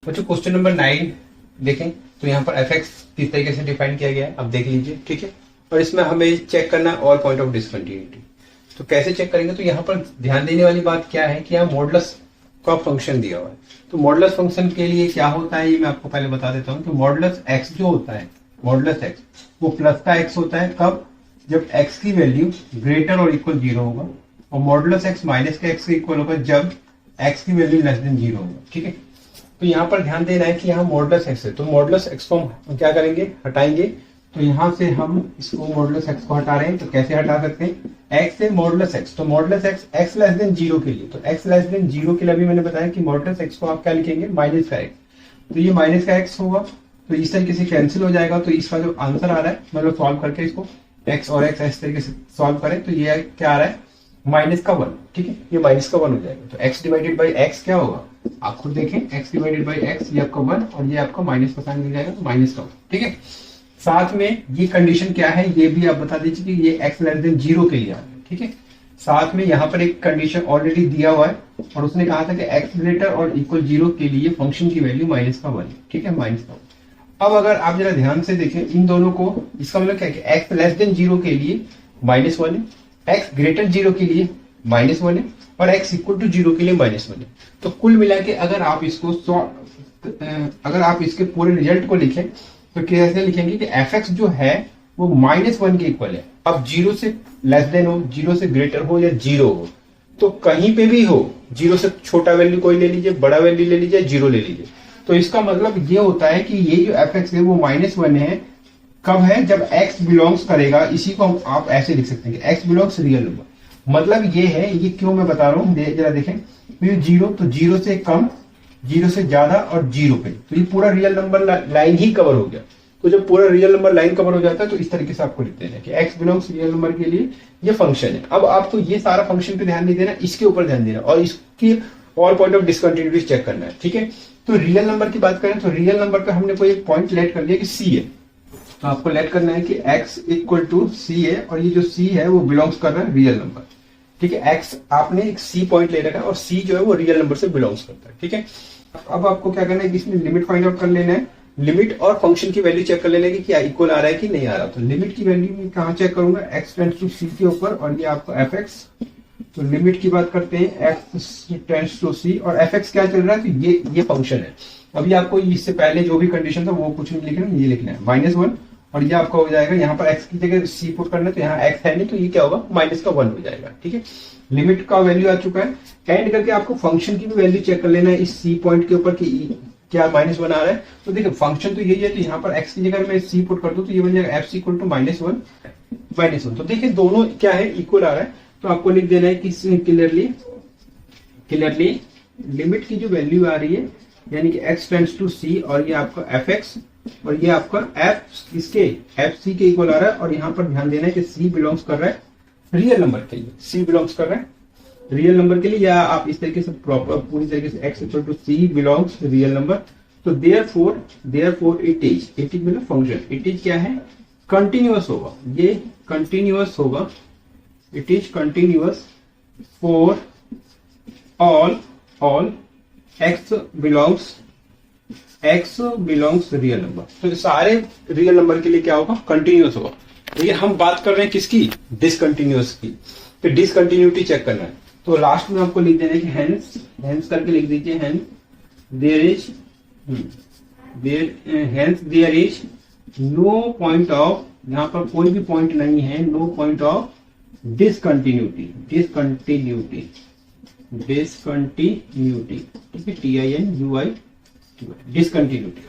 बच्चों question number 9 देखें तो यहाँ पर एफ एक्स किस तरीके से डिफाइन किया गया है, अब देख लीजिए, ठीक है। और इसमें हमें चेक करना है ऑल पॉइंट ऑफ डिसकंटिन्यूटी। तो कैसे चेक करेंगे, तो यहाँ पर ध्यान देने वाली बात क्या है कि यहाँ मॉडुलस का फंक्शन दिया हुआ है। तो मॉडुलस फंक्शन के लिए क्या होता है ये मैं आपको पहले बता देता हूँ कि मॉडुलस एक्स जो होता है, मॉडुलस एक्स वो प्लस का एक्स होता है कब, जब एक्स की वैल्यू ग्रेटर और इक्वल 0 होगा, और मॉडुलस एक्स माइनस का एक्स के इक्वल होगा जब एक्स की वैल्यू लेस देन 0 होगा, ठीक है। तो यहाँ पर ध्यान देना है कि यहाँ मॉडुलस एक्स है, तो मॉडुलस एक्स को हम क्या करेंगे, हटाएंगे। तो यहाँ से हम इसको मॉडुलस एक्स को हटा रहे हैं, तो कैसे हटा सकते हैं, एक्स से मॉडुलस एक्स, तो modulus x x less than 0 के लिए, तो एक्स लेस देन 0 के लिए अभी मैंने बताया कि मॉडुलस एक्स को आप क्या लिखेंगे, माइनस का एक्स। तो ये माइनस का एक्स होगा, तो इस तरीके से कैंसिल हो जाएगा। तो इसका जो आंसर आ रहा है, मतलब सॉल्व करके इसको एक्स और एक्स इस तरीके से सॉल्व करें तो ये क्या आ रहा है, माइनस का 1, ठीक है। ये माइनस का 1 हो जाएगा। तो x डिवाइडेड बाई एक्स क्या होगा, आप खुद देखें, x डिवाइडेड बाई एक्स, ये आपका 1 और ये आपका माइनस का साइन मिल जाएगा, तो माइनस का 1, ठीक है। साथ में ये कंडीशन क्या है ये भी आप बता दीजिए कि ये x लेस देन 0 के लिए आ रहा है, ठीक है। साथ में यहाँ पर एक कंडीशन ऑलरेडी दिया हुआ है और उसने कहा था कि x ग्रेटर और इक्वल 0 के लिए फंक्शन की वैल्यू माइनस का 1, ठीक है, माइनस का 1। अब अगर आप जरा ध्यान से देखें इन दोनों को, इसका मतलब क्या है कि x लेस देन 0 के लिए -1 है, x ग्रेटर 0 के लिए -1 है और x इक्वल टू 0 के लिए -1 है। तो कुल मिला के अगर आप इसको अगर आप इसके पूरे रिजल्ट को लिखें तो कैसे लिखेंगे कि fx जो है वो -1 के इक्वल है। अब 0 से लेस देन हो, 0 से ग्रेटर हो या 0 हो, तो कहीं पे भी हो, 0 से छोटा वैल्यू कोई ले लीजिए, बड़ा वैल्यू ले लीजिए, 0 ले लीजिए। तो इसका मतलब ये होता है कि ये जो fx है वो -1 है कब है, जब x बिलोंग्स करेगा, इसी को हम आप ऐसे लिख सकते हैं कि x बिलोंग्स रियल नंबर। मतलब ये है, ये क्यों मैं बता रहा हूं, जरा देखें, तो ये 0, तो 0 से कम, 0 से ज्यादा और 0 पे, तो ये पूरा रियल नंबर लाइन ही कवर हो गया। तो जब पूरा रियल नंबर लाइन कवर हो जाता है तो इस तरीके से आपको लिख देना है कि x बिलोंग्स रियल नंबर के लिए ये फंक्शन है। अब आपको ये सारा फंक्शन पे ध्यान नहीं देना, इसके ऊपर ध्यान देना और इसकी all point of discontinuity check करना है, ठीक है। तो रियल नंबर की बात करें तो रियल नंबर पे हमने कोई एक पॉइंट लेट कर लिया कि c है, तो आपको लेट करना है कि x इक्वल टू c है और ये जो c है वो बिलोंग्स कर रहा है रियल नंबर, ठीक है। x आपने एक c पॉइंट ले रखा है और c जो है वो रियल नंबर से बिलोंग्स करता है, ठीक है। अब आपको क्या करना है कि इसमें लिमिट फाइंड आउट कर लेना है, लिमिट और फंक्शन की वैल्यू चेक कर लेना है कि क्या इक्वल आ रहा है कि नहीं आ रहा। तो लिमिट की वैल्यू में कहां चेक करूंगा, x टेंड्स टू c के ऊपर और ये आपका fx। तो लिमिट की बात करते हैं, x टेंड्स टू c और fx क्या चल रहा है, तो ये फंक्शन है। अभी आपको इससे पहले जो भी कंडीशन था वो कुछ नहीं लिखना, ये लिखना है -1 और ये आपका हो जाएगा, यहाँ पर x की जगह c पुट करना है तो यहाँ x है नहीं, तो ये क्या होगा, -1 हो जाएगा, ठीक है। लिमिट का वैल्यू आ चुका है। एंड करके आपको फंक्शन की भी वैल्यू चेक कर लेना है इस c पॉइंट के ऊपर कि क्या -1 आ रहा है। तो देखिए फंक्शन तो यही है, तो यहाँ पर x की जगह मैं c पुट कर दूं तो ये बन जाएगा f इक्वल टू -1। तो देखिए दोनों क्या है, इक्वल आ रहा है। तो आपको लिख देना है कि क्लियरली लिमिट की जो वैल्यू आ रही है यानी कि x टेंड्स टू c और ये आपका fx और ये आपका f इसके fc के इक्वल आ रहा है। और यहाँ पर ध्यान देना है कि c बिलोंग्स कर रहा है रियल नंबर के लिए, c बिलोंग्स कर रहा है रियल नंबर के लिए, या आप इस तरीके से प्रॉपर पूरी तरीके से x equal to c belongs real number. तो देयरफॉर इट इज मतलब फंक्शन, इट इज क्या है, कंटिन्यूअस होगा, ये कंटिन्यूअस होगा, it is continuous for all x belongs real number. तो सारे रियल नंबर के लिए क्या होगा, कंटिन्यूअस होगा। लेकिन हम बात कर रहे हैं किसकी, डिसकंटिन्यूअस की। तो डिसकंटिन्यूटी चेक करना है, तो लास्ट में आपको लिख देना है कि हेंस करके लिख दीजिए, there is no point of, यहाँ पर कोई भी पॉइंट नहीं है, नो पॉइंट ऑफ डिसकंटिन्यूटी, ठीक है, TINUI, डिसकंटिन्यूटी।